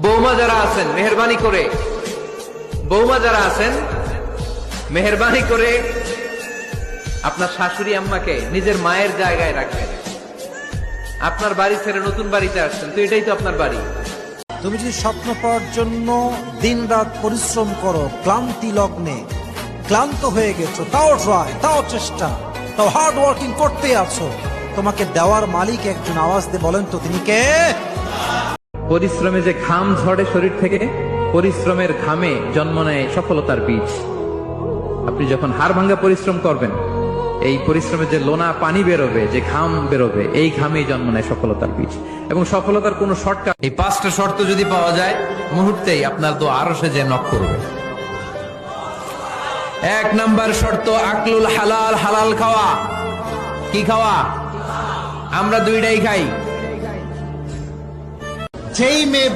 বৌমা যারা আছেন মেহেরবানি করে, বৌমা যারা আছেন মেহেরবানি করে আপনার শাশুড়ি আম্মাকে নিজের মায়ের জায়গায় রাখবেন। আপনার বাড়ি ছেড়ে নতুন বাড়িতে আসছেন, তো এটাই তো আপনার বাড়ি। তুমি যদি স্বপ্ন পাওয়ার জন্য দিনরাত পরিশ্রম করো, ক্লান্তি লগ্নে ক্লান্ত হয়ে গেছো, তাও ট্রাই, তাও চেষ্টা, তাও হার্ড ওয়ার্কিং করতে আছো, তোমাকে দেওয়ার মালিক একজন। আওয়াজ দিয়ে বলেন তো তিনি কে? পরিশ্রমে যে ঘাম ঝরে শরীর থেকে, পরিশ্রমের ঘামে জন্ম নেয় সফলতার বীজ। আপনি যখন হাড় ভাঙ্গা পরিশ্রম করবেন, এই পরিশ্রমে যে লোনা পানি বেরোবে, যে ঘাম বেরোবে, এই ঘামেই জন্ম নেয় সফলতার বীজ। এবং সফলতার কোনো শর্টকাট, এই 5টা শর্ত যদি পাওয়া যায়, মুহূর্তেই আপনার তো আরশে যে নক করবে। 1 নাম্বার শর্ত আকলুল হালাল, হালাল খাওয়া। কি খাওয়া? আমরা দুইটাই খাই। যেই মেয়ে